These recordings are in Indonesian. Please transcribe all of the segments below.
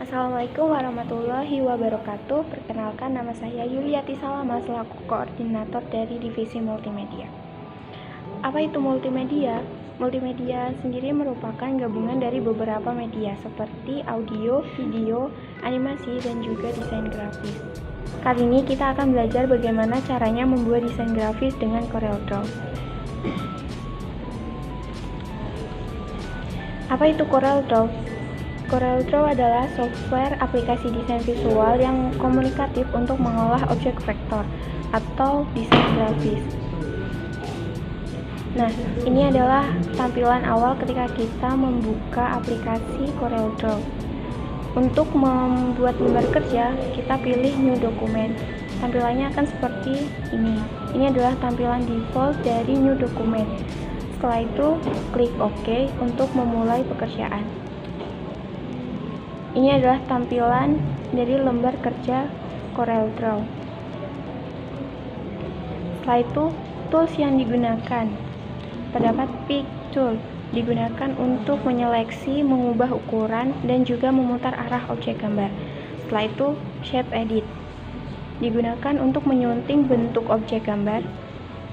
Assalamualaikum warahmatullahi wabarakatuh. Perkenalkan, nama saya Yuliati Salama selaku koordinator dari Divisi Multimedia. Apa itu multimedia? Multimedia sendiri merupakan gabungan dari beberapa media seperti audio, video, animasi, dan juga desain grafis. Kali ini kita akan belajar bagaimana caranya membuat desain grafis dengan CorelDRAW. Apa itu CorelDRAW? CorelDRAW adalah software aplikasi desain visual yang komunikatif untuk mengolah objek vektor atau desain grafis. Nah, ini adalah tampilan awal ketika kita membuka aplikasi CorelDRAW. Untuk membuat lembar kerja, kita pilih New Document. Tampilannya akan seperti ini. Ini adalah tampilan default dari New Document. Setelah itu, klik OK untuk memulai pekerjaan. Ini adalah tampilan dari lembar kerja CorelDRAW. Setelah itu, tools yang digunakan. Terdapat Pick Tool, digunakan untuk menyeleksi, mengubah ukuran, dan juga memutar arah objek gambar. Setelah itu, Shape Edit, digunakan untuk menyunting bentuk objek gambar.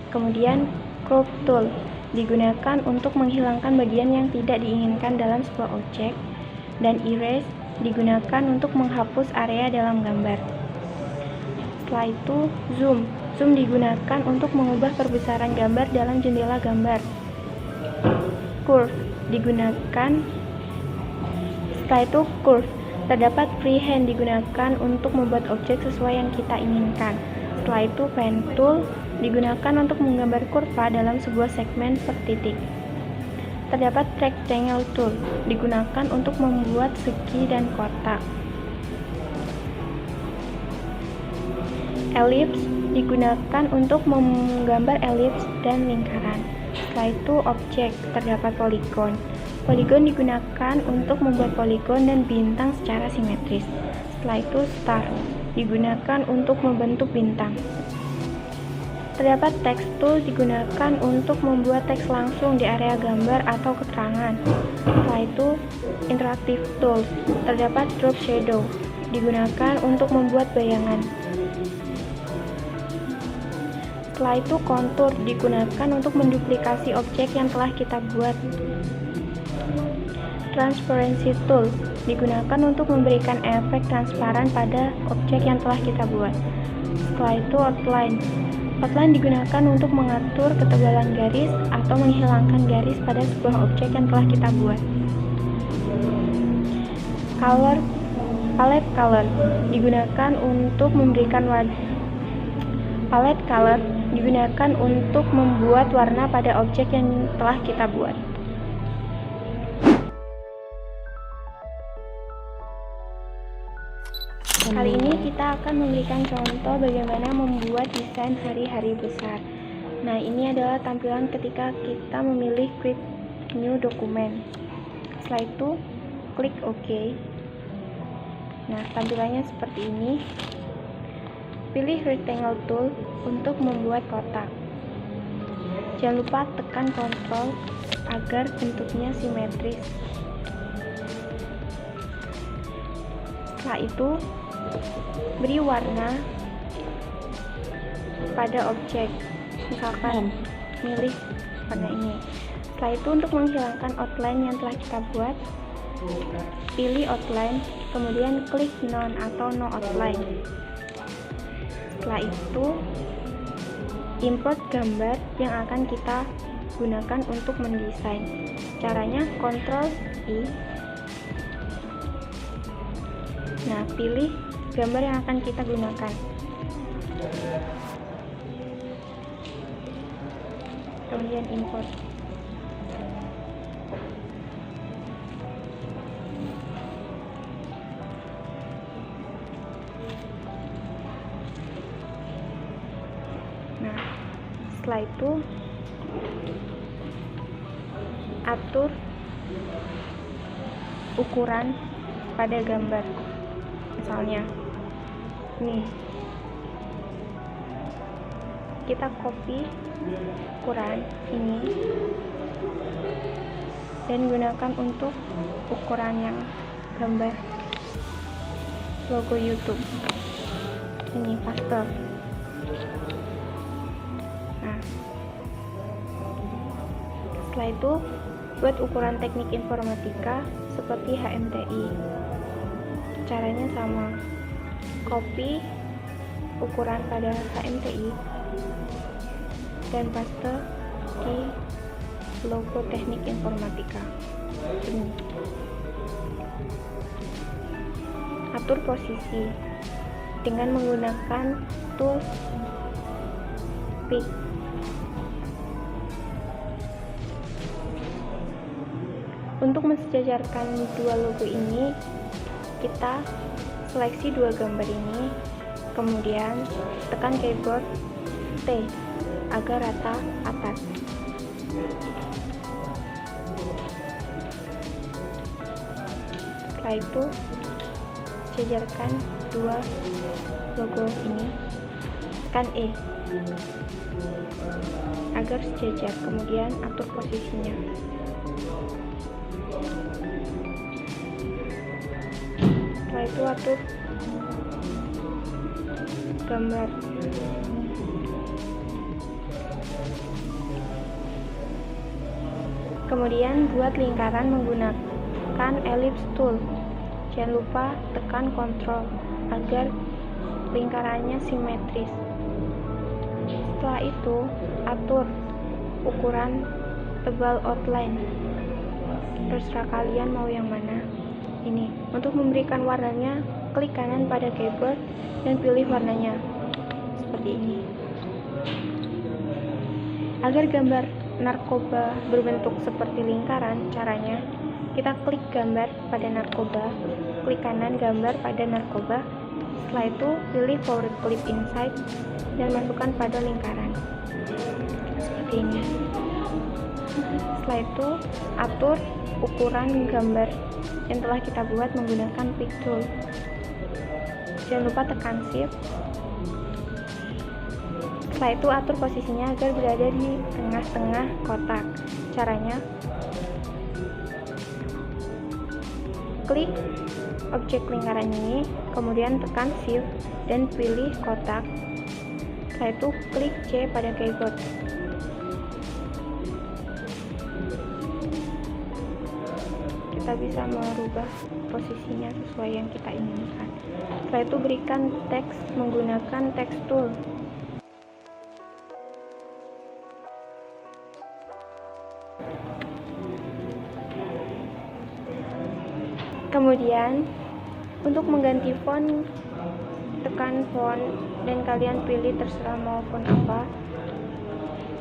Kemudian, Crop Tool, digunakan untuk menghilangkan bagian yang tidak diinginkan dalam sebuah objek. Dan Erase, digunakan untuk menghapus area dalam gambar. Setelah itu, Zoom digunakan untuk mengubah perbesaran gambar dalam jendela gambar. Curve digunakan. Setelah itu, Curve terdapat Freehand, digunakan untuk membuat objek sesuai yang kita inginkan. Setelah itu, Pen Tool digunakan untuk menggambar kurva dalam sebuah segmen per titik. Terdapat Rectangle Tool, digunakan untuk membuat segi dan kotak. Ellipse digunakan untuk menggambar elips dan lingkaran. Setelah itu, Objek, terdapat Polygon. Polygon digunakan untuk membuat poligon dan bintang secara simetris. Setelah itu, Star, digunakan untuk membentuk bintang. Terdapat Text Tool, digunakan untuk membuat teks langsung di area gambar atau keterangan. Setelah itu, Interactive Tool, terdapat Drop Shadow, digunakan untuk membuat bayangan. Setelah itu, Contour digunakan untuk menduplikasi objek yang telah kita buat. Transparency Tool digunakan untuk memberikan efek transparan pada objek yang telah kita buat. Setelah itu, Outline. Outline digunakan untuk mengatur ketebalan garis atau menghilangkan garis pada sebuah objek yang telah kita buat. Palette Color digunakan untuk memberikan Palette Color digunakan untuk membuat warna pada objek yang telah kita buat. Kali ini kita akan memberikan contoh bagaimana membuat desain hari-hari besar. Nah, ini adalah tampilan ketika kita memilih Create New Document. Setelah itu, klik OK. Nah, tampilannya seperti ini. Pilih Rectangle Tool untuk membuat kotak. Jangan lupa tekan Ctrl agar bentuknya simetris. Setelah itu, beri warna pada objek. Misalkan, milih warna ini. Setelah itu, untuk menghilangkan outline yang telah kita buat, pilih Outline, kemudian klik None atau No Outline. Setelah itu, import gambar yang akan kita gunakan untuk mendesain. Caranya Ctrl+I. Nah, pilih gambar yang akan kita gunakan. Kemudian import. Nah, setelah itu atur ukuran pada gambar. Misalnya nih, kita copy ukuran ini dan gunakan untuk ukuran yang gambar. logo YouTube. Ini paste. Nah, setelah itu buat ukuran teknik informatika seperti HMTI. Caranya sama, copy ukuran pada HMTI dan paste di logo teknik informatika. Ini. Atur posisi dengan menggunakan tools pick. Untuk mensejajarkan dua logo ini, kita seleksi dua gambar ini, kemudian tekan keyboard T agar rata atas. Setelah itu sejajarkan dua logo ini, tekan E agar sejajar, kemudian atur posisinya. Setelah itu atur gambar. Kemudian buat lingkaran menggunakan ellipse tool. Jangan lupa tekan Ctrl agar lingkarannya simetris. Setelah itu atur ukuran tebal outline. Terserah kalian mau yang mana. Ini untuk memberikan warnanya, klik kanan pada keyboard dan pilih warnanya seperti ini. Agar gambar narkoba berbentuk seperti lingkaran, caranya kita klik gambar pada narkoba, klik kanan gambar pada narkoba. Setelah itu pilih forward clip inside dan masukkan pada lingkaran seperti ini. Setelah itu atur ukuran gambar yang telah kita buat menggunakan pick tool. Jangan lupa tekan shift. Setelah itu atur posisinya agar berada di tengah-tengah kotak. Caranya klik objek lingkaran ini, kemudian tekan shift dan pilih kotak. Setelah itu klik C pada keyboard. Kita bisa merubah posisinya sesuai yang kita inginkan. Setelah itu berikan teks menggunakan text tool. Kemudian untuk mengganti font, tekan font dan kalian pilih terserah mau font apa.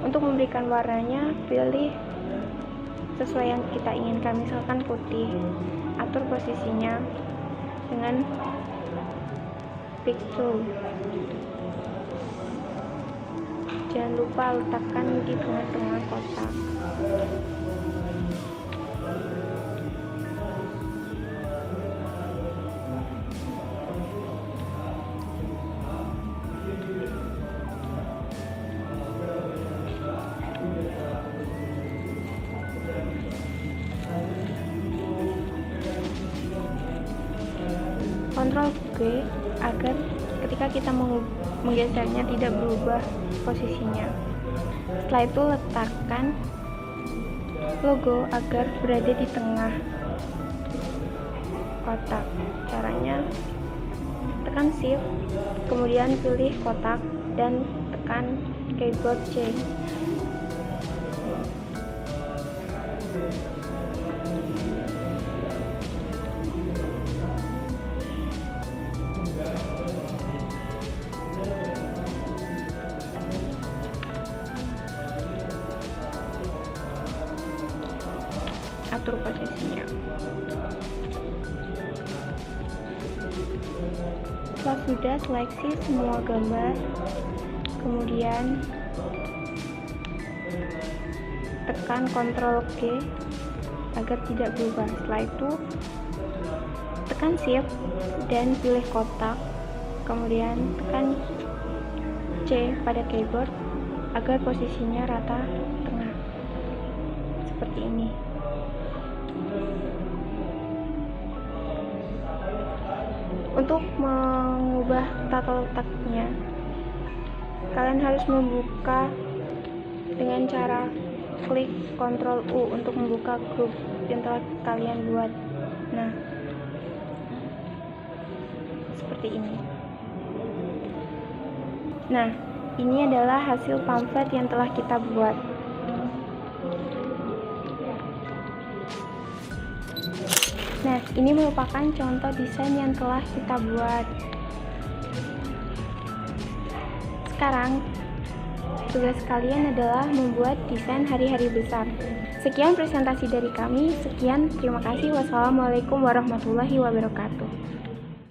Untuk memberikan warnanya, pilih sesuai yang kita inginkan, misalkan putih. Atur posisinya dengan pick tool. Jangan lupa letakkan di tengah-tengah kotak. Ctrl G agar ketika kita menggesernya tidak berubah posisinya. Setelah itu letakkan logo agar berada di tengah kotak. Caranya tekan shift, kemudian pilih kotak dan tekan keyboard C. Atur posisinya. Setelah sudah seleksi semua gambar, kemudian tekan Ctrl G agar tidak berubah. Setelah itu tekan shift dan pilih kotak, kemudian tekan C pada keyboard agar posisinya rata tengah seperti ini. Untuk mengubah tata letaknya, kalian harus membuka dengan cara klik Ctrl U untuk membuka grup yang telah kalian buat. Nah, seperti ini. Nah, ini adalah hasil pamflet yang telah kita buat. Nah, ini merupakan contoh desain yang telah kita buat. Sekarang, tugas kalian adalah membuat desain hari-hari besar. Sekian presentasi dari kami. Sekian, terima kasih. Wassalamualaikum warahmatullahi wabarakatuh.